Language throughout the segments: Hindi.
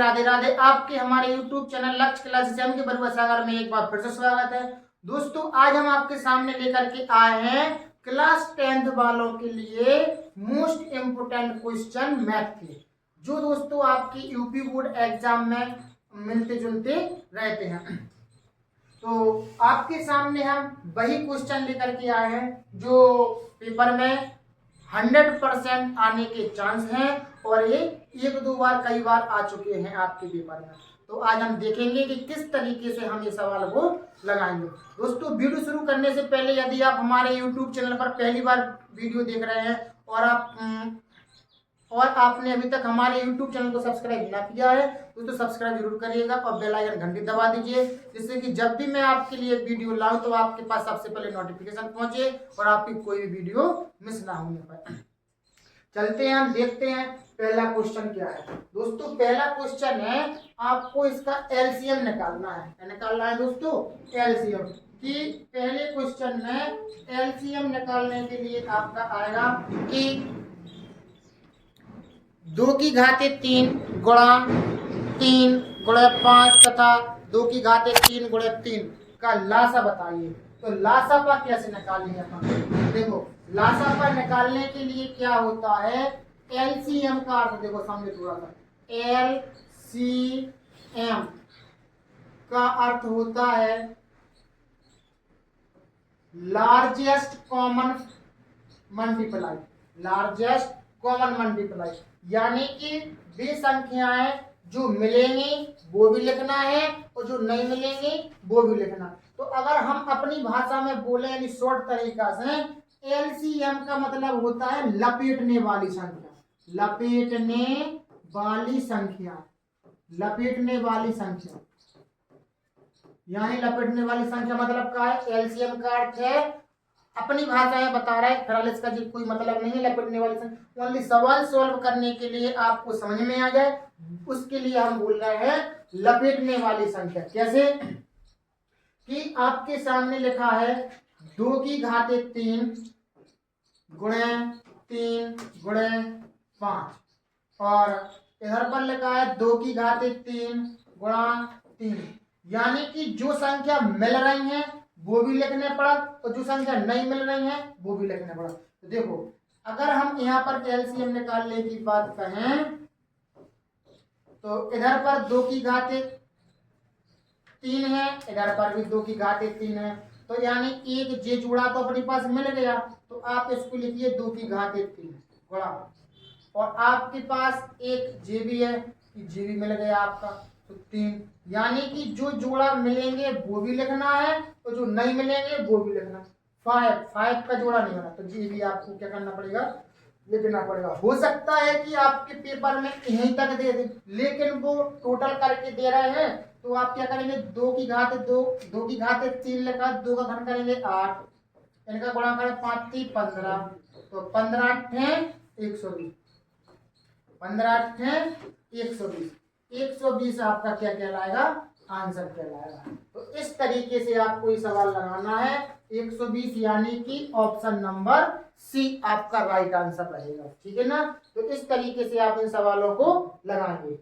राधे राधे। आपके हमारे YouTube चैनल लक्ष्य क्लासेस के बरुआ सागर में एक बार फिर से स्वागत है। दोस्तों आज हम आपके सामने लेकर के आए हैं क्लास 10th वालों के लिए मोस्ट इम्पोर्टेंट क्वेश्चन मैथ के, जो दोस्तों आपकी यूपी बोर्ड एग्जाम में मिलते जुलते रहते हैं। तो आपके सामने हम वही क्वेश्चन लेकर के आए हैं जो पेपर में 100% आने के चांस हैं और ये एक दो बार कई बार आ चुके हैं आपके पेपर में। तो आज हम देखेंगे कि किस तरीके से हम ये सवाल को लगाएंगे। दोस्तों वीडियो शुरू करने से पहले यदि आप हमारे YouTube चैनल पर पहली बार वीडियो देख रहे हैं और आपने अभी तक हमारे YouTube चैनल को सब्सक्राइब ना किया है तो सब्सक्राइब जरूर करिएगा और बेल आइकन घंटी दबा दीजिए, जिससे कि जब भी मैं आपके लिए वीडियो लाऊं तो आपके पास सबसे पहले नोटिफिकेशन पहुंचे और आपकी कोई भी वीडियो मिस ना होने पाए। चलते हैं, हम देखते हैं पहला क्वेश्चन क्या है। दोस्तों पहला क्वेश्चन है, आपको इसका एलसीएम निकालना है। क्या निकालना है दोस्तों? एलसीएम। कि पहले क्वेश्चन में एलसीएम निकालने के लिए आपका आएगा कि 2 की घाते 3 गुणा 3 गुणा 5 तथा 2 की घाते 3 गुणा 3 का लासा बताइए। तो लासा पर कैसे निकालेंगे अपन? देखो लासा पर निकालने के लिए क्या होता है, एलसीएम का अर्थ देखो सामने थोड़ा सा, एलसीएम का अर्थ होता है largest common multiply. Largest common multiply यानी कि वे संख्याएं जो मिलेंगी वो भी लिखना है और जो नहीं मिलेंगी वो भी लिखना। तो अगर हम अपनी भाषा में बोले यानी शॉर्ट तरीका से, एलसीएम का मतलब होता है लपेटने वाली संख्या। लपेटने वाली संख्या, लपेटने वाली संख्या यानी लपेटने वाली संख्या मतलब क्या है? एलसीएम का अर्थ है, अपनी भाषा में बता रहा है, फिलहाल इसका जी कोई मतलब नहीं है लपेटने वाली संख्या। ओनली सवाल सॉल्व करने के लिए आपको समझ में आ जाए उसके लिए हम बोल रहे हैं लपेटने वाली संख्या। कैसे? कि आपके सामने लिखा है 2 की घाते 3 गुणे 3 गुणे 5 और इधर पर लिखा है 2 की घाते 3 गुणा 3, यानी कि जो संख्या मिल रही है वो भी लिखने पड़ा और जो संख्या नहीं मिल रही है वो भी लिखने पड़ा। तो देखो अगर हम यहाँ पर एलसीएम निकालने की बात कहें तो इधर पर 2 की घाते 3 है, इधर पर भी 2 की घाते 3 है, तो यानी एक जे जुड़ा तो अपने पास मिल गया। तो आप इसको लिखिए 2 की घाते 3 गुणा, और आपके पास एक जे भी है, जे भी मिल गया आपका, तो 3, यानी कि जो जोड़ा मिलेंगे वो भी लिखना है और जो नहीं मिलेंगे वो भी लिखना। 5 का जोड़ा नहीं होना तो जी भी आपको क्या करना पड़ेगा? लिखना पड़ेगा। हो सकता है कि आपके पेपर में यहीं तक दे दे, लेकिन वो टोटल करके दे रहे हैं तो आप क्या करेंगे? 2 की घाते 2 की घाते 3 लिखा, 2 का घन करेंगे 8, इनका गुणा करें 5 3 15, तो 15 8 120, 15 8 120, 120 आपका क्या कहलाएगा? आंसर कहलाएगा। तो इस तरीके से आपको ये सवाल लगाना है 120, यानी कि ऑप्शन नंबर सी आपका राइट आंसर रहेगा। ठीक है ना? तो इस तरीके से आप इन सवालों को लगाएंगे।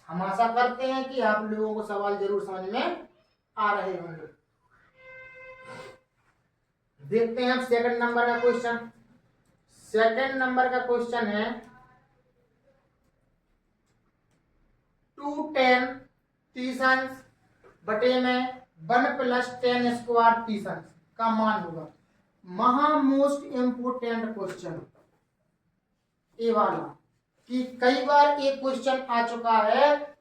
हम आशा करते हैं कि आप लोगों को सवाल जरूर समझ में आ रहे होंगे। देखते हैं अब सेकंड नंबर का क्वेश्चन। सेकंड नंबर का क्वेश्चन है 210 30 अंश बटे में 1 + 10 स्क्वायर 30 अंश का मान होगा। महा मोस्ट इम्पोर्टेंट क्वेश्चन ये वाला, कि कई बार एक क्वेश्चन आ चुका है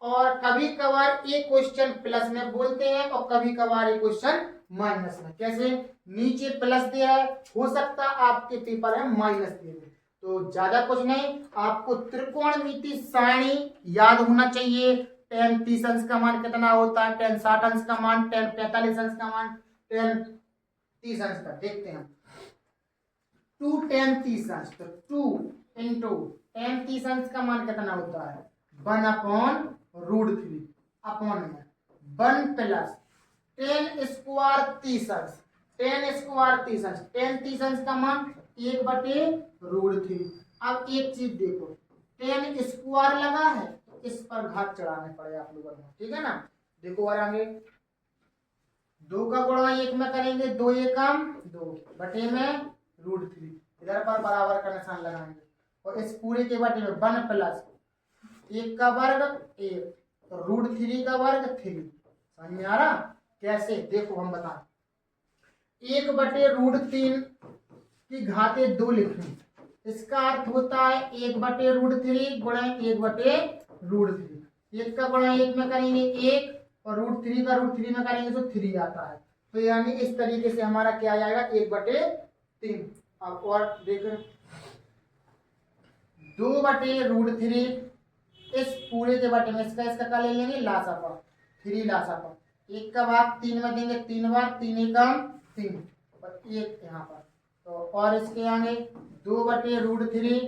और कभी कभार एक क्वेश्चन प्लस में बोलते हैं और कभी कभार एक क्वेश्चन माइनस में। कैसे? नीचे प्लस दिया है, हो सकता आपके पेपर है माइनस दे दे। तो ज्यादा कुछ नहीं, आपको त्रिकोणमिति सारणी याद होना चाहिए। tan 30 अंश का मान कितना होता है, tan 60 अंश का मान, tan 45 अंश का मान, tan 30 अंश का। देखते हैं 2 tan 30 अंश, तो 2 इंटू tan 30 अंश का मान कितना होता है? 1/√3 अपॉन में 1 प्लस tan स्क्वायर 30 अंश, tan स्क्वायर 30 अंश, tan 30 अंश का मान 1/√3। अब एक चीज देखो, tan स्क्वायर लगा है इस पर घात चढ़ाने पड़े आप लोगों को, ठीक है ना। देखो और आगे 2 का गुणा 1 में करेंगे, 2 एकम 2 बटे में √3, इधर पर बराबर का निशान लगाएंगे और इस पूरे के बटे में 1 प्लस 1 का वर्ग 1 तो √3 का वर्ग 3। समझ में आ रहा कैसे? देखो हम बताएं, 1 बटे √3 की घाते 2 लिखें, इसका अर्थ होता है 1 बटे √3 गुणा 1 बटे √3। 1 का गुणा 1 में करेंगे 1 और √3 का √3 में करेंगे तो 3 आता है। तो यानी इस तरीके से हमारा क्या आ जाएगा 1 बटे 3। अब और देखें 2 बटे √3 इस पूरे के बटे में इसका क्या ले लेंगे लासापा 3 लासापा 1 का भाग 3 में देंगे 3 बार 3 एकम 3 और 1 यहाँ पर तो और इसके आगे 2 बटे √3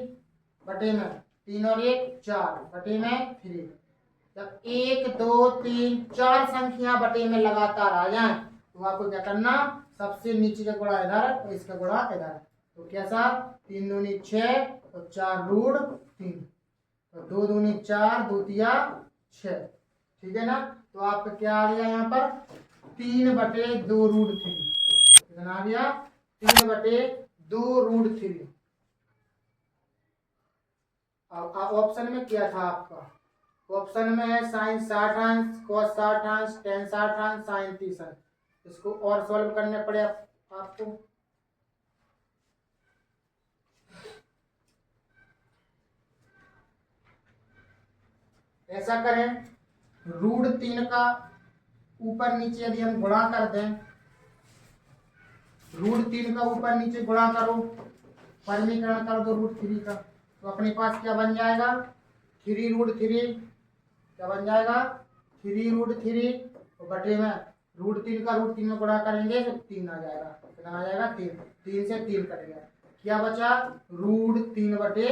बटे में 3 और 1 4 बटे में 3। जब 1 2 3 4 संख्या बटे में लगातार आ जाए तो आपको क्या करना, सबसे नीचे का गुणा इधर और इसका गुणा इधर। तो कैसा 3 दूनी 6 और 4 √3 तो 2 दूनी 4 2 तिया 6, ठीक है ना। तो आपका क्या आ गया यहाँ पर 3 बटे 2 √3 कितना आ गया 3 बटे 2 √3। अब ऑप्शन में क्या था आपका, ऑप्शन में है साइन 60 अंश, कॉस 60 अंश, टेन 60 अंश, साइन 30 अंश। इसको और सॉल्व करने पड़े आपको। ऐसा करें √3 का ऊपर नीचे यदि हम गुणा कर दें, √3 का ऊपर नीचे गुणा करो, परिमीकरण कर दो √3 का, तो अपने पास क्या बन जाएगा 3√3 क्या बन जाएगा 3√3 और बटे में √3 का √3 में गुणा करेंगे तो 3 आ जाएगा। कितना आ जाएगा 3, 3 से 3 कट गया, क्या बचा √3 बटे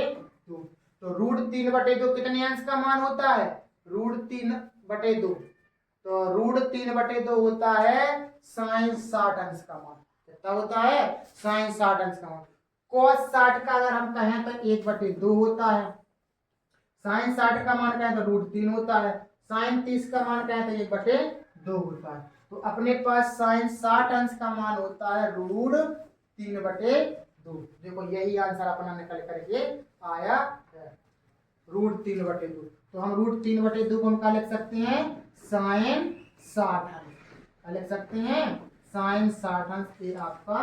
2। तो √3 बटे 2 कितने अंश का मान होता है √3 बटे 2, तो √3 बटे 2 होता है साइन 60 अंश का मान। कितना होता है साइन 60 अंश का मान। कॉस 60 का अगर हम कहें तो 1 बटे 2 होता है, साइन 60 का मान कहें तो √3 होता है, साइन 30 का मान कहें तो 1 बटे 2 होता है। तो अपने पास साइन 60 अंश का मान होता है √3 बटे 2। देखो यही आंसर अपना निकल करके आया है √3 बटे 2। तो हम √3 बटे 2 को हम क्या लिख सकते हैं साइन 60 अंश, क्या लिख सकते हैं साइन 60 अंश। ये आपका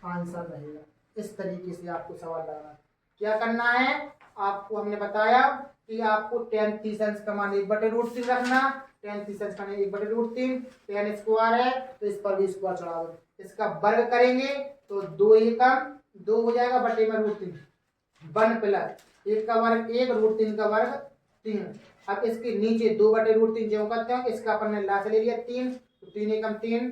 आंसर रहेगा। इस तरीके से आपको सवाल लगाना है। क्या करना है आपको, हमने बताया कि आपको टेन 30 अंश का मान 1 बटे √3 रखना, टेन 30 अंश का मान 1 बटे √3, टेन स्क्वायर है तो इस पर भी स्क्वायर चढ़ा दो, इसका वर्ग करेंगे तो 2 एकम 2 हो जाएगा बटे में √3 1 प्लस 1 का वर्ग 1 √3 का वर्ग 3। अब इसके नीचे 2 बटे √3 जो करते हैं इसका अपन ने लास्ट ले लिया 3 तो 3 एकम 3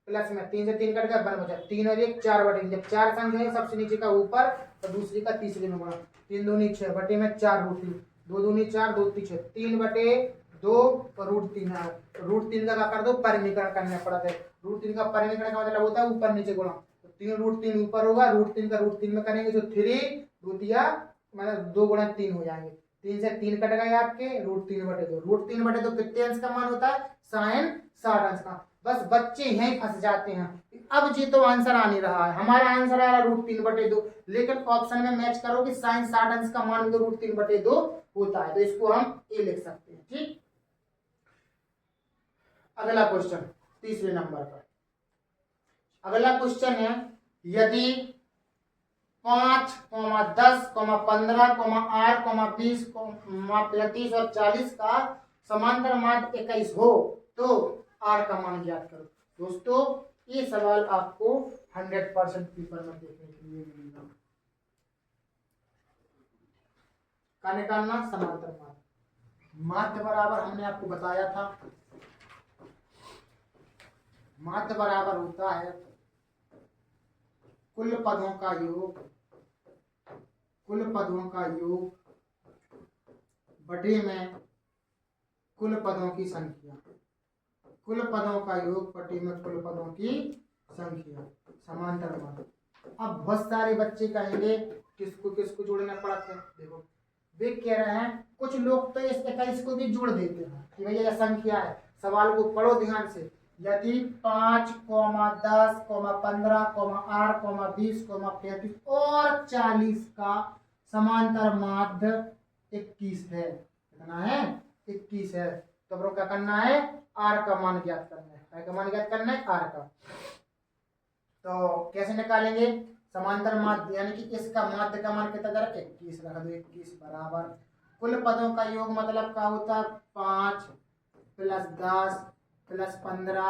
प्लस में 3 से 3 कट गया 1 बचा 3 और 1 4 बटे। जब 4 संख्या है सबसे नीचे का ऊपर तो दूसरी का तीसरे में गुणा 3 दूनी 6 बटे में 4 √3 2 दूनी 4 2 3 3 बटे 2 और √3 है। √3 का क्या कर दो परिमीकरण करना पड़ता है। √3 का परिमीकरण का मतलब होता है ऊपर नीचे गुणा, तो 3 √3 ऊपर होगा, √3 का √3 में करेंगे तो 3 दूतिया मतलब 2 गुणा 3 हो जाएंगे, 3 से 3 कट गए आपके √3 बटे 2। √3 बटे 2 कितने अंश का मान होता है साइन 60 अंश का। बस बच्चे यहीं फंस जाते हैं। अब जी तो आंसर आ नहीं रहा है, हमारा आंसर आ रहा है √3 बटे 2, लेकिन ऑप्शन में मैच करो कि साइन 60 अंश का मान तो √3 बटे 2 होता है, तो इसको हम ए लिख सकते हैं। ठीक, अगला क्वेश्चन तीसरे नंबर पर। अगला क्वेश्चन है यदि 5, 10, 15, 8, 20, 35 और 40 का समांतर माध्य 21 हो तो आर का मान ज्ञात करो। दोस्तों ये सवाल आपको 100% पेपर में देखने के लिए मिलेगा। का निकालना समांतर माध्य। माध्य बराबर हमने आपको बताया था, माध्य बराबर होता है कुल पदों का योग, कुल पदों का योग बटे में कुल पदों की संख्या, कुल पदों का योग बटे में कुल पदों की संख्या समांतर माध्य। अब बहुत सारे बच्चे कहेंगे किसको किसको जोड़ना पड़ता है। देखो वे कह रहे हैं, कुछ लोग तो इस 21 को भी जोड़ देते हैं कि भैया यह संख्या है। सवाल को पढ़ो ध्यान से। यदि 5, 10, 15, 8, 20, 35 और 40 का समांतर माध्य 21 है। कितना है? 21 है। तो अब क्या करना है? आर का मान ज्ञात करना है। आर का मान ज्ञात करना है, आर का। तो कैसे निकालेंगे? समांतर माध्य यानी कि इसका माध्य का मान कितना दर 21 रख दो। 21 बराबर कुल पदों का योग मतलब क्या होता है? 5 + 10 + 15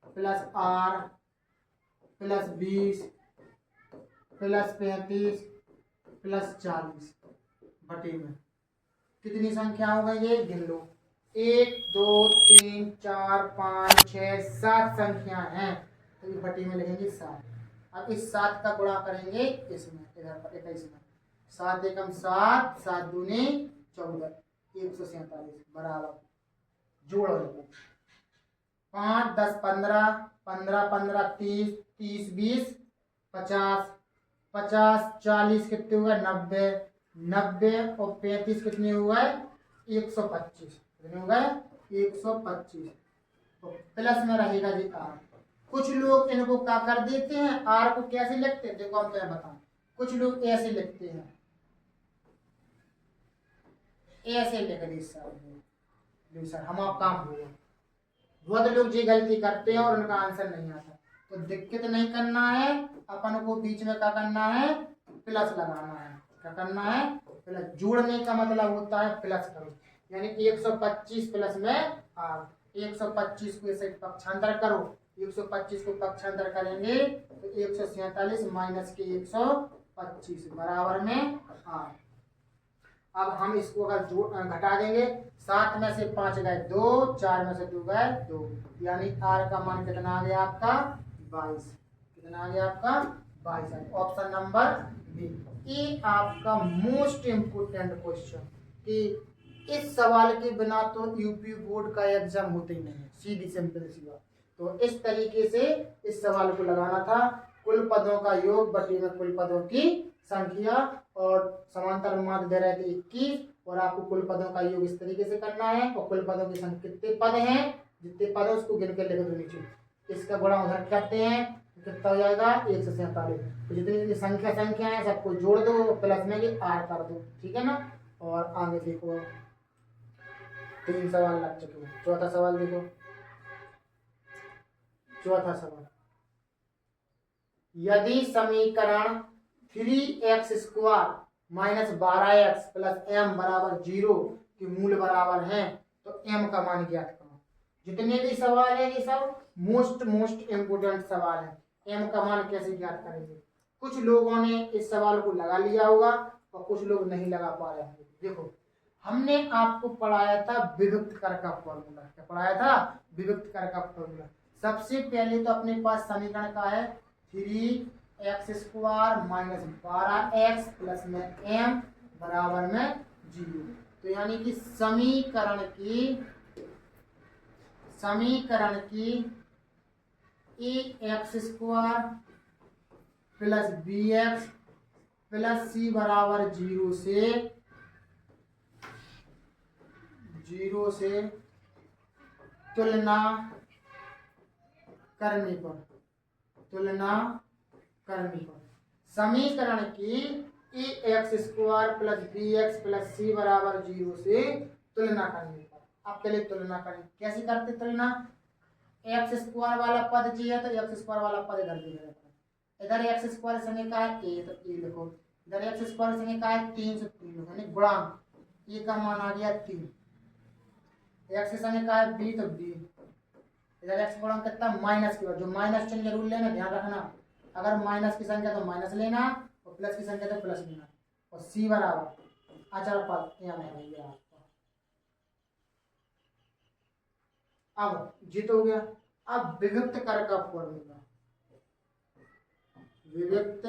+ आर + 20 + 35 + 40 बटे में कितनी संख्या हो गई? ये गिन लो। 1 2 3 4 5 6 7 संख्या हैं। तो ये बटे में लिखेंगे 7। अब इस 7 का गुणा करेंगे इसमें, इधर पर 21 में। 7 एकम 7, 7 दूनी 14, 147 बराबर जोड़ो। 5 10 15, 15 15 30, 30 20 50, 50 40 कितने हुए? 90, 90 और 35 कितने हुए? 125। कितने हो गए? 125। तो प्लस में रहेगा जी आर। कुछ लोग इनको क्या कर देते हैं? आर को कैसे लिखते हैं? देखो हम क्या बताएं। कुछ लोग ऐसे लिखते हैं, ऐसे लिख दी सर हमारा काम हो गया। बहुत लोग जी गलती करते हैं और उनका आंसर नहीं आता। तो दिक्कत नहीं करना है, अपन को बीच में क्या करना है? प्लस लगाना है। क्या करना है? प्लस। जोड़ने का मतलब होता है प्लस करो, यानी 125 प्लस में आर। 125 को इसे पक्षांतर करो। 125 को पक्षांतर करेंगे तो 147 माइनस के 125 बराबर में आर। अब हम इसको अगर घटा देंगे, 7 में से 5 गए 2, 4 में से 2 गए 2, यानी आर का मान कितना आ गया आपका? 22। कितना आ गया आपका? 22। Option number B. ये आपका मोस्ट इम्पोर्टेंट क्वेश्चन कि इस सवाल के बिना तो यूपी बोर्ड का एग्जाम होते ही नहीं है। सीधी सिंपल सी बात। तो इस तरीके से इस सवाल को लगाना था। कुल पदों का योग बटे में कुल पदों की संख्या, और समांतर माध्य दे रहे थे 21, और आपको कुल पदों का योग इस तरीके से करना है। और कुल पदों की संख्या कितने पद हैं, जितने पद है उसको गिन के लिख दो नीचे। इसका गुणा उधर करते हैं, कितना हो जाएगा? 147। तो जितनी संख्या है सबको जोड़ दो, प्लस में भी आर कर दो। ठीक है ना? और आगे देखो, 3 सवाल लग चुके हैं। चौथा सवाल देखो। चौथा सवाल, यदि समीकरण 3x² minus 12x plus m बराबर 0 के मूल बराबर हैं तो m का मान ज्ञात करो। जितने भी सवाल है ये सब मोस्ट इम्पोर्टेंट सवाल है। m का मान कैसे ज्ञात करेंगे? कुछ लोगों ने इस सवाल को लगा लिया होगा और कुछ लोग नहीं लगा पा रहे होंगे। देखो, हमने आपको पढ़ाया था विभक्त कर का फॉर्मूला। क्या पढ़ाया था? विभक्त कर का फॉर्मूला। सबसे पहले तो अपने पास समीकरण का है 3x² माइनस 12x प्लस में m बराबर में 0। तो यानी कि समीकरण की ax² plus bx plus c बराबर 0 से तुलना करने पर समीकरण की ax² plus bx plus c बराबर 0 से तुलना करने पर। अब पहले तुलना करें। कैसे करते तुलना? x² वाला पद जी है तो x² वाला पद इधर लिख देते हैं। इधर x² संख्या का है a तो a लिखो, इधर x² संख्या का है 3 से 3 लिखो, यानी गुणांक a का मान आ गया 3। x संख्या का है b तो b, इधर x गुणा कितना? माइनस की, जो माइनस चिन्ह जरूर लेना, ध्यान रखना। अगर माइनस की संख्या तो माइनस लेना और प्लस की संख्या तो प्लस लेना। और c बराबर अचर पद यहाँ है भैया आपका। अब जीत हो गया। अब विभक्त कर का फॉर्मूला, विभक्त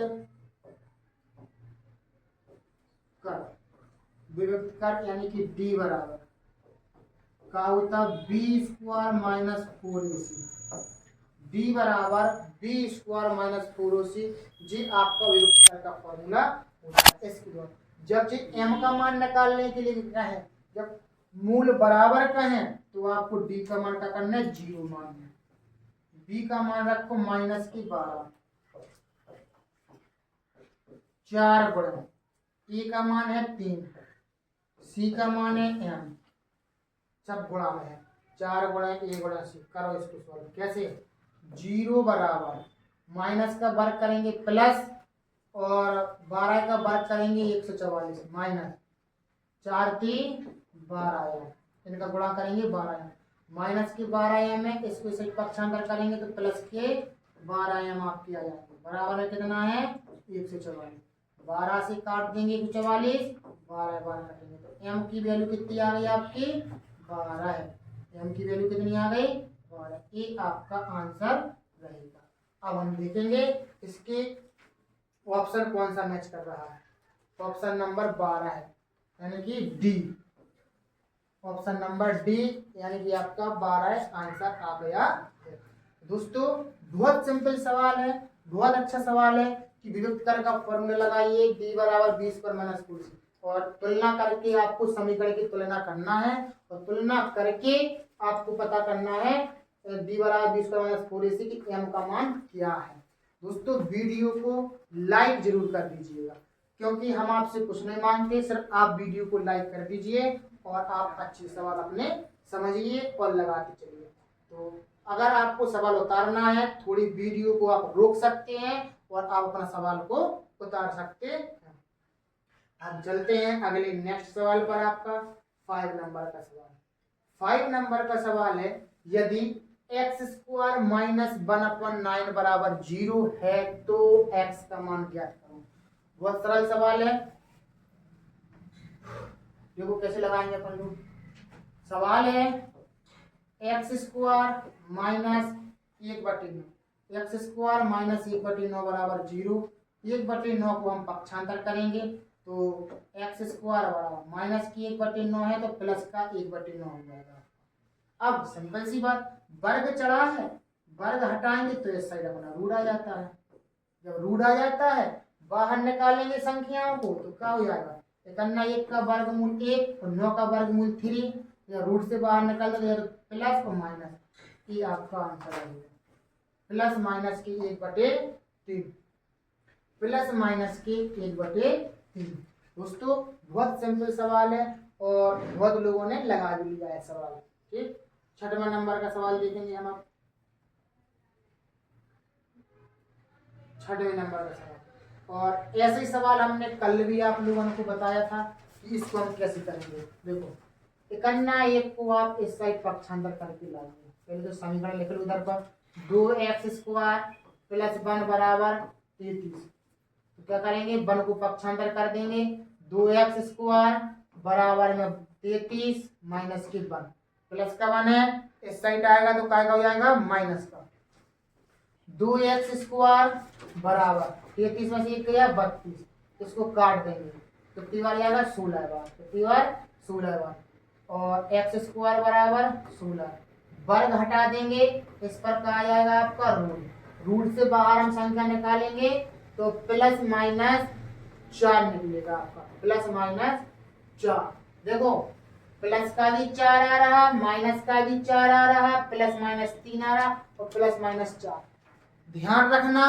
कर यानी कि d बराबर का होता b² माइनस 4ac। d बराबर b² माइनस 4ac, जी आपका विभक्त कर का फॉर्मूला होता है। इसके बाद जब m का मान निकालने के लिए क्या है, जब मूल बराबर का है तो आपको d का मान का करना है 0 मान है, b का मान रखो -12, 4 गुणा a का मान है 3, c का मान है m, सब गुणा में है 4 गुणा a गुणा c। करो इसको सॉल्व कैसे, 0 बराबर माइनस का वर्ग करेंगे प्लस और 12 का वर्ग करेंगे 144 माइनस 4 3 12, इनका गुणा करेंगे 12 माइनस के 12 में इसको इसे पक्षांतर करेंगे तो प्लस के 12 आपकी आ जाएंगे, बराबर में कितना है 144, 12 से काट देंगे 144, 12 12 कटेंगे तो m की वैल्यू कितनी आ गई आपकी 12 है, m की वैल्यू कितनी आ गई 12, ये आपका आंसर रहेगा। अब हम देखेंगे इसके ऑप्शन कौन सा मैच कर रहा है, ऑप्शन नंबर 12 है यानी कि डी, ऑप्शन नंबर डी यानी कि आपका 12 आंसर आ गया है। दोस्तों बहुत सिंपल सवाल है, बहुत अच्छा सवाल है कि विभक्त कर का फॉर्मूला लगाइए d बराबर 20 पर माइनस कुर्सी और तुलना करके आपको समीकरण की तुलना करना है और तुलना करके आपको पता करना है d बराबर 20 पर माइनस 4ac की m का मान क्या है। दोस्तों वीडियो को लाइक जरूर कर दीजिएगा क्योंकि हम आपसे कुछ नहीं मांगते, सिर्फ आप वीडियो को लाइक कर दीजिए और आप अच्छे सवाल अपने समझिए और लगाते चलिए। तो अगर आपको सवाल उतारना है थोड़ी वीडियो को आप रोक सकते हैं और आप अपना सवाल को उतार सकते हैं। अब चलते हैं अगले नेक्स्ट सवाल पर, आपका 5 नंबर का सवाल। 5 नंबर का सवाल है यदि x² माइनस 1/9 बराबर 0 है तो x का मान ज्ञात करो। बहुत सरल सवाल है, देखो कैसे लगाएंगे अपन लोग। सवाल है x² माइनस 1/9, x² माइनस 1/9 बराबर 0, 1/9 को हम पक्षांतर करेंगे तो x² बराबर माइनस की 1/9 है तो प्लस का 1/9 हो जाएगा। अब सिंपल सी बात, वर्ग चढ़ा है, वर्ग हटाएंगे तो इस साइड अपना रूट आ जाता है, जब रूट आ जाता है बाहर निकालेंगे संख्याओं को तो क्या हो जाएगा 1 का वर्गमूल 1 और 9 का वर्गमूल 3, या रूट से बाहर निकाल दो तो प्लस और माइनस, ये आपका आंसर आ जाएगा प्लस माइनस की 1/3, प्लस माइनस की 1/3। दोस्तों बहुत सिंपल सवाल है और बहुत लोगों ने लगा भी लिया है सवाल। ठीक, 6वां नंबर का सवाल देखेंगे हम आप, 6वें नंबर का सवाल। और ऐसे ही सवाल हमने कल भी आप लोगों को बताया था कि इसको हम कैसे करेंगे। देखो 1 को आप इस साइड पक्षांतर करके लाएंगे, पहले तो समीकरण लिख लो उधर पर, 2x² प्लस 1 बराबर 33, तो क्या करेंगे 1 को पक्षांतर कर देंगे, 2x² बराबर में 33 माइनस के 1, प्लस का 1 है इस साइड आएगा तो क्या हो जाएगा माइनस का, 2x² बराबर 33 में से 1 गया 32, इसको काट देंगे कितनी बार जाएगा 16 बार, कितनी बार 16 बार, और x² बराबर 16, वर्ग हटा देंगे इस पर क्या आ जाएगा आपका रूट, रूट से बाहर हम संख्या निकालेंगे तो प्लस माइनस 4 निकलेगा आपका, प्लस माइनस 4। देखो प्लस का भी 4 आ रहा, माइनस का भी 4 आ रहा, प्लस माइनस 3 आ रहा और प्लस माइनस 4। ध्यान रखना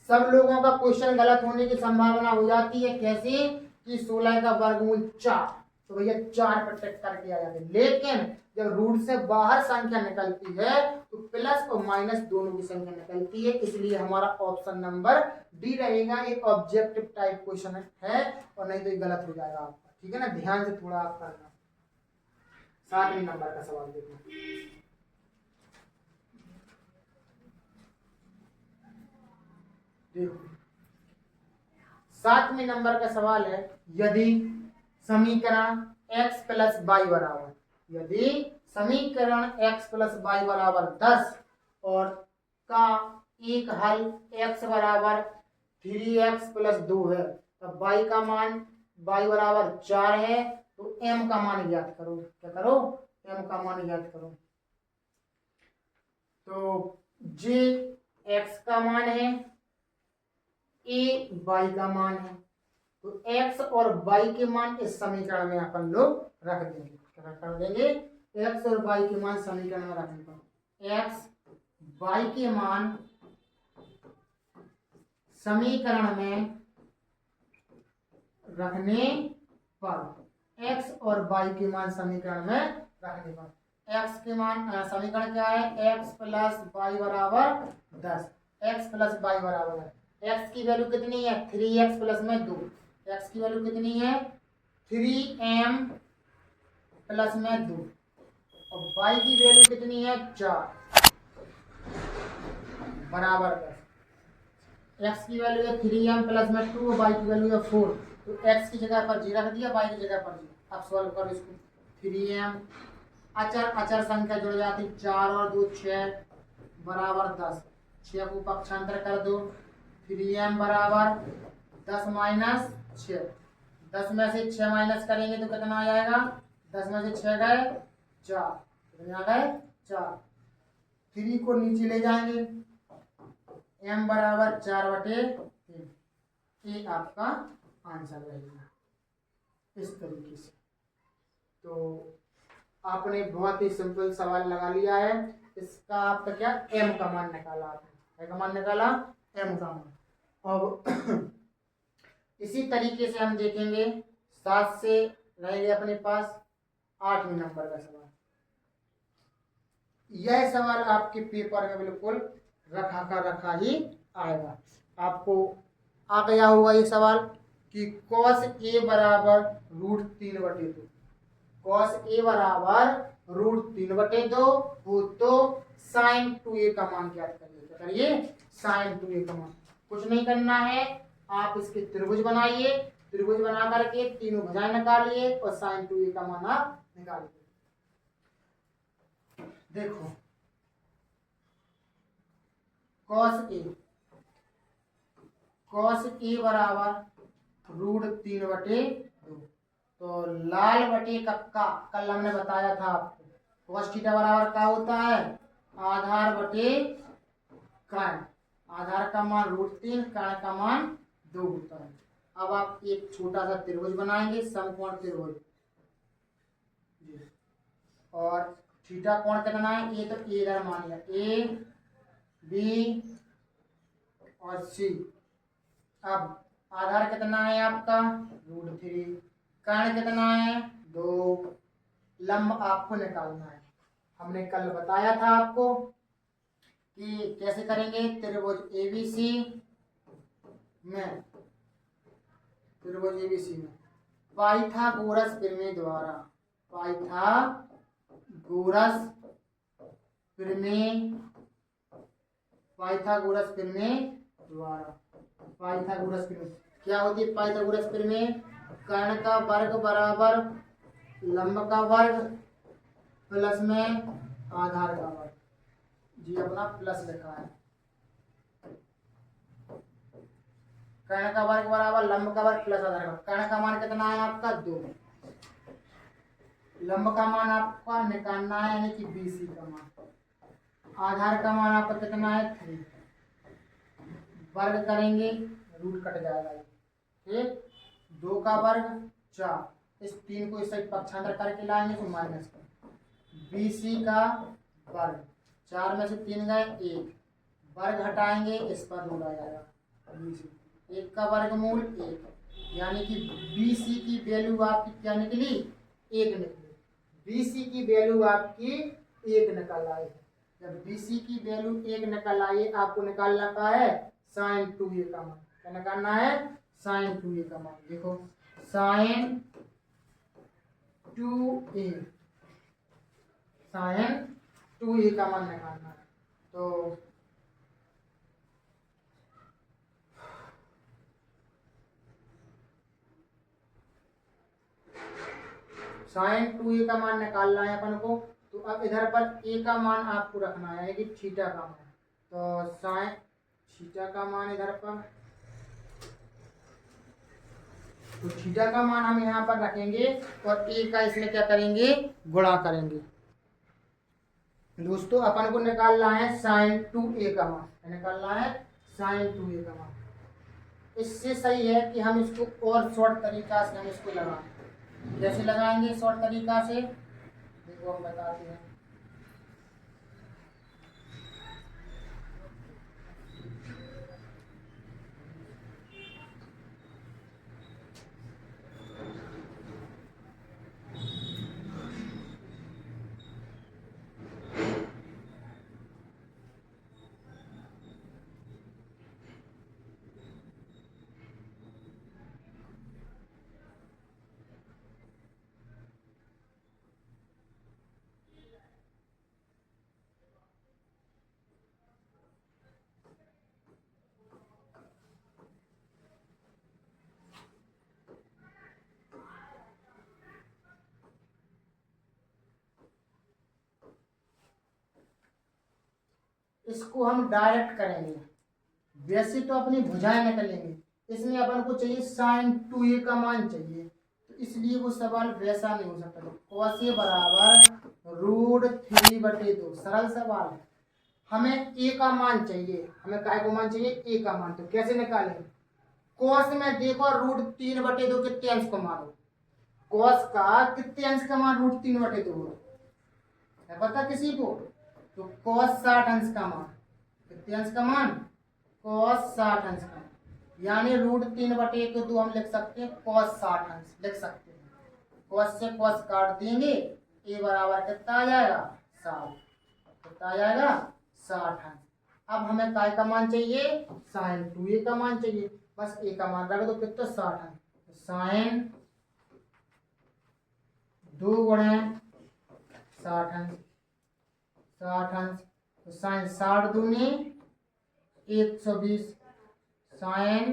सब लोगों का क्वेश्चन गलत होने की संभावना हो जाती है, कैसे कि 16 का वर्गमूल 4, तो भैया 4 पर टिक करके आ जाते हैं, लेकिन जब रूट से बाहर संख्या निकलती है तो प्लस और माइनस दोनों की संख्या निकलती है, इसलिए हमारा ऑप्शन नंबर डी रहेगा। ये ऑब्जेक्टिव टाइप क्वेश्चन है और नहीं तो ये गलत हो जाएगा आपका, ठीक है ना, ध्यान से थोड़ा आप करना। 7वें नंबर का सवाल देखो, देखो 7वें नंबर का सवाल है यदि समीकरण x प्लस वाई बराबर, यदि समीकरण x प्लस वाई बराबर 10 और का एक हल x बराबर 3x प्लस 2 है, तब y का मान y बराबर 4 है तो m का मान ज्ञात करो। क्या करो, m का मान ज्ञात करो। तो j x का मान है, a y का मान है, तो x और y के मान इस समीकरण में अपन लोग रख देंगे। क्या कर देंगे? x और y के मान समीकरण में रखने पर x y के मान समीकरण में रखने पर x और y के मान समीकरण में रखने पर x के मान समीकरण क्या है? x प्लस वाई बराबर 10। x प्लस वाई बराबर है, x की वैल्यू कितनी है? 3x प्लस में 2। x की वैल्यू कितनी है? 3m प्लस में 2 और y की वैल्यू कितनी है? 4 बराबर 10। x की वैल्यू है 3m प्लस में 2, y की वैल्यू है 4। तो x की जगह पर जी रख दिया, y की जगह पर जी। अब सॉल्व करो इसको। 3m अचर संख्या जुड़ जाती, 4 और 2 6 बराबर 10। 6 को पक्षांतर कर दो, 3m बराबर 10 माइनस 6। 10 में से 6 माइनस करेंगे तो कितना आ जाएगा? 10 में से 6 गए 4, कितने आ गए? 4। 3 को नीचे ले जाएंगे, m बराबर 4/3। ये आपका आंसर रहेगा इस तरीके से। तो आपने बहुत ही सिंपल सवाल लगा लिया है। इसका आपका क्या? m का मान निकाला आपने। क्या का मान निकाला? m का मान। अब इसी तरीके से हम देखेंगे 7 से रहेंगे अपने पास 8वें नंबर का सवाल। यह सवाल आपके पेपर में बिल्कुल रखा का रखा ही आएगा। आपको आ गया होगा ये सवाल कि cos a बराबर √3/2। cos a बराबर √3/2 हो तो sin 2a का मान ज्ञात करिए। क्या करिए? sin 2a का मान। कुछ नहीं करना है, आप इसके त्रिभुज बनाइए, त्रिभुज बना करके तीनों भुजाएं निकालिए और sin 2a का मान आप निकालिए। देखो cos a बराबर √3/2। तो लाल बटे कक्का कल हमने बताया था आपको। cos थीटा बराबर क्या होता है? आधार बटे कर्ण। आधार का मान √3, कर्ण का मान 2 होता है। अब आप एक छोटा सा त्रिभुज बनाएंगे, समकोण त्रिभुज। और थीटा कोण कितना है? ये तो ए इधर मान लिया, ए बी और सी। अब आधार कितना है आपका? √3। कर्ण कितना है? 2। लंब आपको निकालना है। हमने कल बताया था आपको कि कैसे करेंगे। त्रिभुज एबीसी में पाइथागोरस प्रमेय द्वारा पाइथागोरस प्रमेय क्या होती है? पाइथागोरस प्रमेय कर्ण का वर्ग बराबर लंब का वर्ग प्लस में आधार का वर्ग। जी अपना प्लस लिखा है। कर्ण का वर्ग बराबर लंब का वर्ग प्लस आधार का। कर्ण का मान कितना है आपका? 2। लंब का मान आपका निकालना है, यानी कि BC का मान। आधार का मान आपका कितना है? 3। वर्ग करेंगे, रूट कट जाएगा। ठीक, 2 का वर्ग 4। इस 3 को इस साइड पक्षांतर करके लाएंगे तो माइनस का। BC का वर्ग 4 में से 3 गए 1, वर्ग हटाएंगे इस पर रूट आ जाएगा। BC 1 का वर्गमूल 1, यानी कि BC की वैल्यू आपकी क्या निकली? 1 निकली। BC की वैल्यू आपकी 1 निकल आई। जब BC की वैल्यू 1 निकल आई, आपको निकालना का है sin 2a का मान। क्या निकालना है? sin 2a का मान। देखो sin 2a का मान निकालना है। तो sin 2a का मान निकालना है अपन को। तो अब इधर पर a का मान आपको रखना है, यानी कि थीटा का मान। तो sin थीटा का मान इधर पर, तो थीटा का मान हम यहाँ पर रखेंगे और a का इसमें क्या करेंगे? गुणा करेंगे। दोस्तों अपन को निकालना है sin 2a का मान। निकालना है sin 2a का मान। इससे सही है कि हम इसको और शॉर्ट तरीका से हम इसको लगाएं। जैसे लगाएंगे शॉर्ट तरीका से, देखो हम बताते हैं। इसको हम डायरेक्ट करेंगे, वैसे तो अपनी भुजाएं निकलेंगी, इसमें अपन को चाहिए sin 2a का मान चाहिए, तो इसलिए वो सवाल वैसा नहीं हो सकता। तो cos a बराबर √3/2 सरल सवाल है। हमें a का मान चाहिए, हमें काय को मान चाहिए, a का मान। तो कैसे निकालेंगे? cos में देखो √3/2 कितने अंश का मान हो, cos का कितने अंश का मान √3/2 हो, है पता किसी को? तो cos 60 अंश का मान, कितने अंश का मान? cos 60 अंश का, यानी √3/2 हम लिख सकते हैं cos 60 अंश लिख सकते हैं। cos से cos काट देंगे, a बराबर कितना आ जाएगा? 60। कितना आ जाएगा? 60 अंश। अब हमें काय का मान चाहिए? sin 2a का मान चाहिए, बस a का मान रख दो, कितना? 60 अंश। तो sin 2 गुणे 60 अंश, 60 अंश, तो sin 60 दूनी 120, sin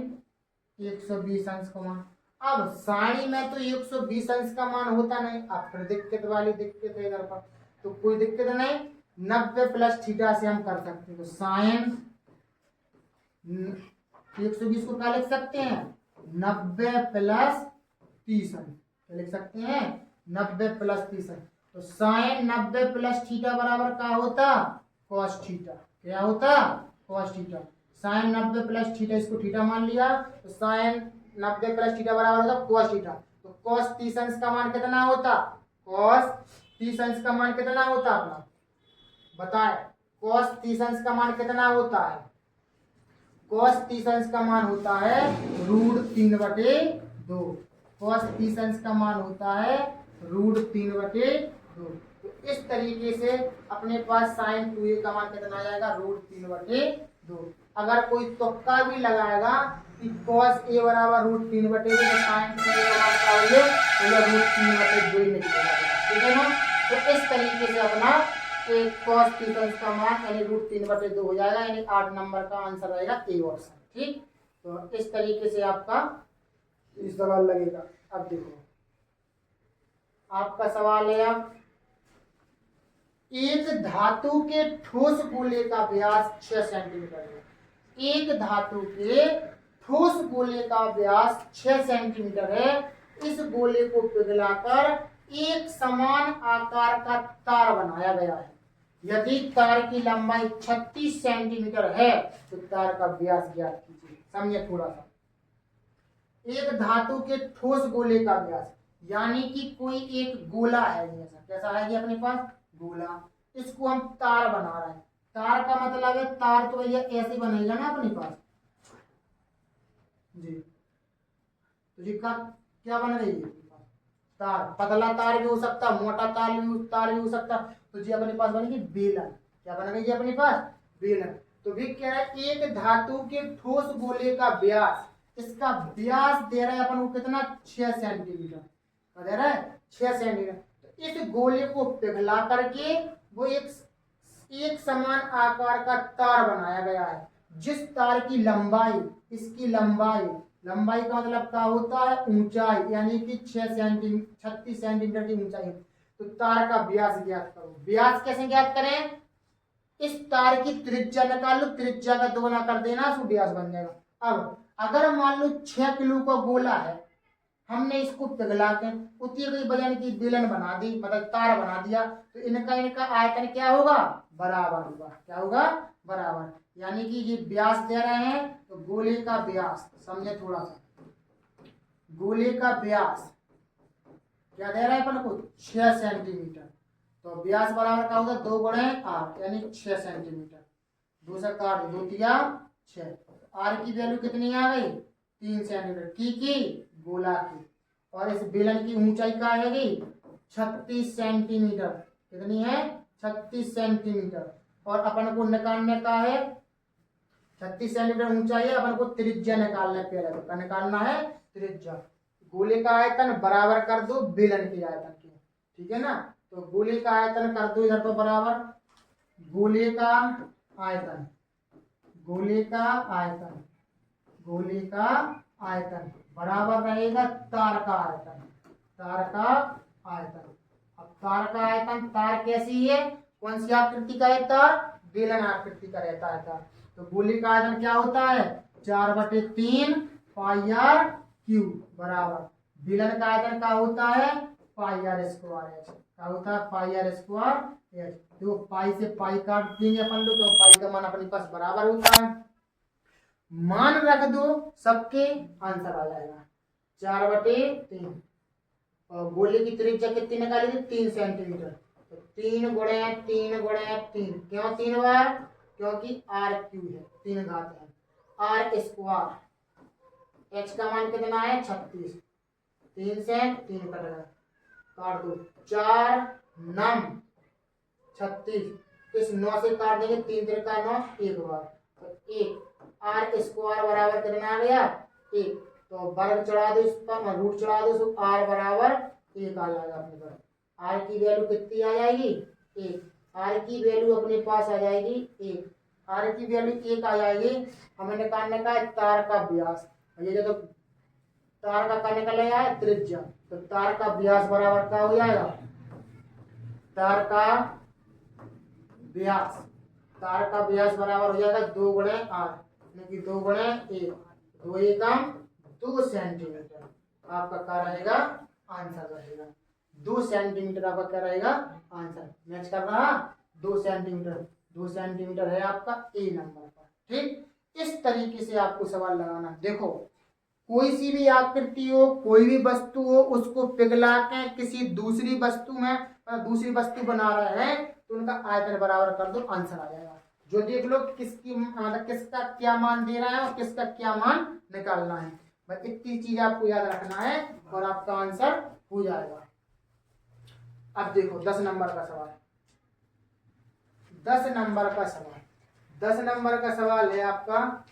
120 अंश का मान। अब सारणी में तो 120 अंश का मान होता नहीं, अब फिर दिक्कत वाली दिक्कत है इधर पर, तो कोई दिक्कत नहीं, 90 प्लस थीटा से हम कर सकते हैं। तो sin 120 को क्या लिख सकते हैं? 90 प्लस 30 अंश, क्या लिख सकते हैं? 90 प्लस 30 अंश। तो sin 90 प्लस थीटा बराबर क्या होता? cos theta. क्या होता? cos theta. sin 90 plus theta, इसको थीटा मान लिया, तो sin 90 प्लस थीटा बराबर होता cos थीटा। तो cos 30 अंश का मान कितना होता? cos 30 अंश का मान कितना होता अपना बताए? cos 30 अंश का मान कितना होता है? cos 30 अंश का मान होता है √3/2। cos 30 अंश का मान होता है √3/2। तो इस तरीके से अपने पास sin 2a का मान कितना आ जाएगा? √3/2। अगर कोई तुक्का भी लगाएगा कि cos a बराबर √3/2 तो sin 2a का मान क्या होगा? तो यह √3/2 ही निकलेगा, ठीक है ना? तो इस तरीके से अपना एक cos 30 अंश का मान यानी √3/2 हो जाएगा, यानी 8 नंबर का आंसर रहेगा ए ऑप्शन, ठीक। तो इस तरीके से आपका इस सवाल लगेगा। अब देखो आपका सवाल है, अब एक धातु के ठोस गोले का व्यास 6 सेंटीमीटर है। एक धातु के ठोस गोले का व्यास 6 सेंटीमीटर है। इस गोले को पिघलाकर एक समान आकार का तार बनाया गया है। यदि तार की लंबाई 36 सेंटीमीटर है तो तार का व्यास ज्ञात कीजिए। समझिए थोड़ा सा, एक धातु के ठोस गोले का व्यास, यानी कि कोई एक गोला है, जैसा कैसा है ये अपने पास गोला, इसको हम तार बना रहे हैं। तार का मतलब है, तार तो भैया ऐसे बनेगा ना अपने पास जी, तो जी का क्या बन गई है तार, पतला तार भी हो सकता, मोटा तार भी हो सकता, तो जी अपने पास बनेगी बेलन। क्या बन गई अपने पास? बेलन। तो भी क्या है, एक धातु के ठोस गोले का व्यास, इसका व्यास दे रहा है अपन को कितना? 6 सेंटीमीटर दे रहा है, 6 सेंटीमीटर। तो इस गोले को पिघला करके वो एक समान आकार का तार बनाया गया है, जिस तार की लंबाई, इसकी लंबाई का मतलब क्या होता है? ऊंचाई, यानी कि 36 सेंटीमीटर की ऊंचाई है। तो तार का व्यास ज्ञात करो। व्यास कैसे ज्ञात करें? इस तार की त्रिज्या निकाल लो, त्रिज्या का दोगुना कर देना, तो व्यास बन जाएगा। अब अगर मान लो 6 किलो का गोला है, हमने इसको पिघला कर उतनी कोई वजन की बेलन बना दी, मतलब तार बना दिया, तो इनका आयतन क्या होगा? बराबर होगा। क्या होगा? बराबर। यानी कि ये व्यास दे रहे हैं तो गोले का व्यास समझे थोड़ा सा, गोले का व्यास क्या दे रहा है अपन को 6 सेंटीमीटर। तो व्यास बराबर क्या होगा 2 गुणे आर यानी 6 सेंटीमीटर। दूसरा काट दो, 2 तिया 6। आर की वैल्यू कितनी आ गई 3 सेंटीमीटर की गोला की। और इस बेलन की ऊंचाई क्या आएगी 36 सेंटीमीटर। कितनी है 36 सेंटीमीटर। और अपन को निकालने का है 36 सेंटीमीटर ऊंचाई है, अपन को त्रिज्या निकालना है। पहले तो क्या निकालना है त्रिज्या। गोले का आयतन बराबर कर दो बेलन के आयतन के, ठीक है ना। तो गोले का आयतन कर दो इधर पर बराबर, गोले का आयतन, गोले का आयतन, गोले का आयतन बराबर रहेगा तार का आयतन, तार का आयतन। अब तार का आयतन, तार कैसी है कौन सी आकृति का है तार, बेलन आकृति का रहता है तार। तो गोले का आयतन क्या होता है 4/3 पाई आर क्यूब बराबर बेलन का आयतन क्या होता है पाई आर स्क्वायर एच। क्या होता है पाई आर स्क्वायर एच। तो पाई से पाई काट देंगे अपन लोग, तो पाई का मान अपने पास बराबर होता है। मान रख दो सबके आंसर आ जाएगा 4/3। और गोले की त्रिज्या कितनी निकाली थी 3 सेंटीमीटर। तो 3 गुणे 3 गुणे 3, क्यों 3 बार, क्योंकि आर क्यू है 3 घात है। आर स्क्वायर एच का मान कितना है 36, 3 से 3 कट गया, काट दो 4 9 36। इस 9 से काट देंगे 3 3 का 9 एक बार, तो 1। आर स्क्वायर बराबर कितना आ गया 1। तो वर्ग चढ़ा दो इस पर, रूट चढ़ा दो तो आर बराबर 1 आ जाएगा अपने पास। आर की वैल्यू कितनी आ जाएगी 1। आर की वैल्यू अपने पास आ जाएगी 1। आर की वैल्यू 1 आ जाएगी। हमें निकालने का है तार का व्यास। ये जो तार का निकलेगा है त्रिज्या, तो तार का व्यास बराबर क्या हो जाएगा, तार का व्यास, तार का व्यास बराबर हो जाएगा 2 गुणे आर, यानी कि 2 गुणे 1, 2 एकम 2 सेंटीमीटर। आपका क्या रहेगा आंसर रहेगा 2 सेंटीमीटर। आपका क्या रहेगा आंसर, मैच कर रहा 2 सेंटीमीटर। 2 सेंटीमीटर है आपका ए नंबर पर। ठीक, इस तरीके से आपको सवाल लगाना। देखो कोई सी भी आकृति हो, कोई भी वस्तु हो, उसको पिघला के किसी दूसरी वस्तु में दूसरी वस्तु बना रहे हैं तो उनका आयतन बराबर कर दो, आंसर आ जाएगा। जो देख लो किसकी किसका क्या मान दे रहा है और किसका क्या मान निकालना है। बस इतनी चीज आपको याद रखना है और आपका आंसर हो जाएगा। अब देखो 10 नंबर का सवाल, 10 नंबर का सवाल, 10 नंबर का सवाल है आपका।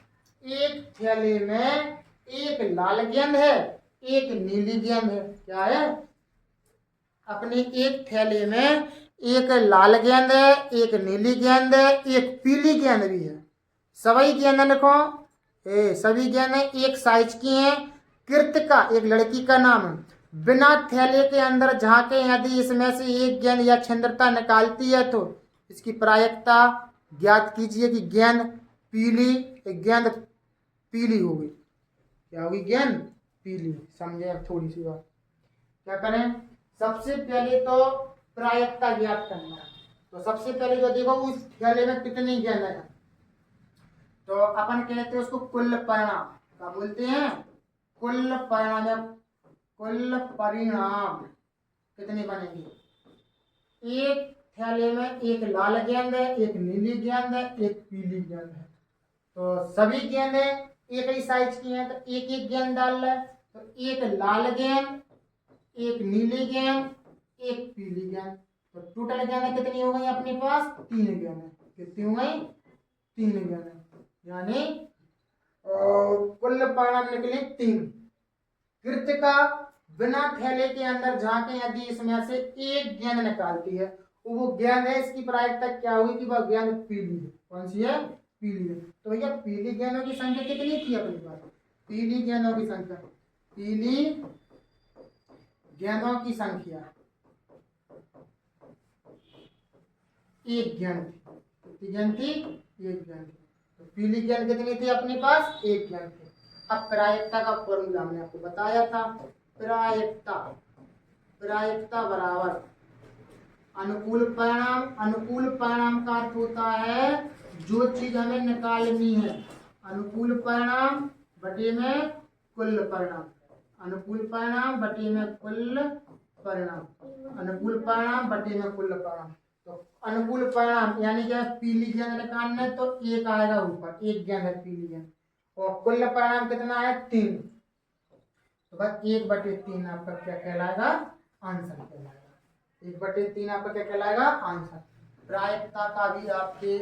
एक थैले में एक लाल गेंद है, एक नीली गेंद है। क्या है, अपने एक थैले में एक लाल गेंद है, एक नीली गेंद है, एक पीली गेंद भी है। सभी गेंद देखो सभी गेंदें एक साइज की हैं। कृतिका एक लड़की का नाम है, बिना थैले के अंदर झांके यदि इसमें से एक गेंद या छिद्रता निकालती है तो इसकी प्रायिकता ज्ञात कीजिए कि गेंद पीली, गेंद पीली होगी। क्या होगी, गेंद पीली। समझे अब थोड़ी सी बात, क्या करें, सबसे पहले तो प्रायिकता ज्ञात करना है। तो सबसे पहले जो देखो उस थैले में कितनी गेंद है, तो अपन कहते हैं उसको कुल परिणाम। क्या बोलते हैं, कुल परिणाम। कुल परिणाम कितनी बनेगी, एक थैले में एक लाल गेंद है, एक नीली गेंद है, एक पीली गेंद है। तो सभी गेंदें एक ही साइज की हैं, तो एक एक गेंद डाल रहे। तो एक लाल गेंद, एक नीली गेंद, एक पीली गेंद। तो टोटल गेंदें कितनी हो गई अपने पास, 3 गेंदें। कितनी हो गई, 3 गेंदें। यानी कुल परिणाम निकले 3। कृतिका बिना थैले के अंदर झांके यदि इसमें से एक गेंद निकालती है, वो गेंद है, इसकी प्रायिकता क्या हुई कि वह गेंद पीली है। कौन सी है, पीली है। तो भैया पीली गेंदों की संख्या कितनी थी अपने पास, पीली गेंदों की संख्या, पीली गेंदों की संख्या एक गेंद थी। कितनी गेंद थी, एक गेंद थी। तो पीली गेंद कितनी थी अपने पास, एक गेंद थी। अब प्रायिकता का फॉर्मूला हमने आपको बताया था। प्रायिकता, प्रायिकता बराबर अनुकूल परिणाम। अनुकूल परिणाम का अर्थ होता है जो चीज हमें निकालनी है, अनुकूल परिणाम बटे में कुल परिणाम, अनुकूल परिणाम बटे में कुल परिणाम, अनुकूल परिणाम बटे में कुल परिणाम। तो अनुकूल परिणाम यानी क्या, पीली गेंद निकालना है तो एक आएगा ऊपर, एक गेंद है पीली गेंद, और कुल परिणाम कितना है 3, तो बस 1/3 आपका क्या कहलाएगा, आंसर कहलाएगा। 1/3 आपका क्या कहलाएगा, आंसर। प्रायिकता का भी आपके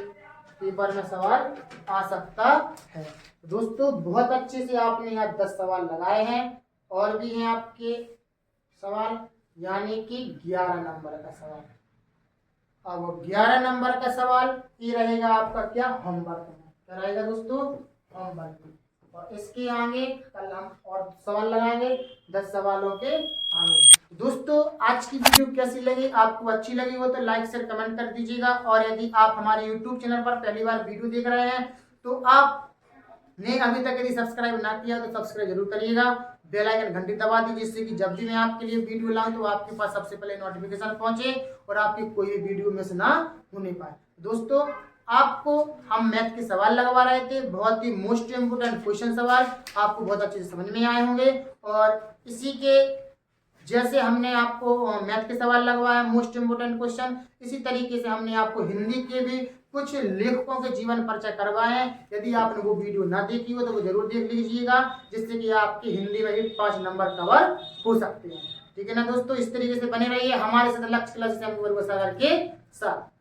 पेपर में सवाल आ सकता है। दोस्तों बहुत अच्छे से आपने यहाँ 10 सवाल लगाए हैं, और भी हैं आपके सवाल, यानी कि 11 नंबर का सवाल। अब 11 नंबर का सवाल ये रहेगा आपका क्या, होमवर्क में। क्या रहेगा दोस्तों, होमवर्क में। और इसके आगे कल हम और सवाल लगाएंगे 10 सवालों के आगे। दोस्तों आज की वीडियो कैसी लगी, आपको अच्छी लगी हो तो लाइक शेयर कमेंट कर दीजिएगा, और यदि आप हमारे यूट्यूब चैनल पर पहली बार वीडियो देख रहे हैं तो आपने अभी तक यदि सब्सक्राइब ना किया तो सब्सक्राइब जरूर करिएगा, बेल आइकन घंटी दबा दीजिए, जिससे कि जब भी मैं आपके लिए वीडियो लाऊं तो आपके पास सबसे पहले नोटिफिकेशन पहुंचे और आपकी कोई भी वीडियो मिस ना होने पाए। दोस्तों आपको हम मैथ के सवाल लगवा रहे थे, बहुत ही मोस्ट इम्पोर्टेंट क्वेश्चन सवाल, आपको बहुत अच्छे से समझ में आए होंगे, और इसी के जैसे हमने आपको मैथ के सवाल लगवाए मोस्ट इम्पोर्टेंट क्वेश्चन, इसी तरीके से हमने आपको हिंदी के भी कुछ लेखकों के जीवन परिचय करवाए हैं। यदि आपने वो वीडियो ना देखी हो तो वो जरूर देख लीजिएगा, जिससे कि आपकी हिंदी में भी 5 नंबर कवर हो सकते हैं। ठीक है ना दोस्तों, इस तरीके से बने रहिए हमारे साथ लक्ष्य क्लासेस के साथ।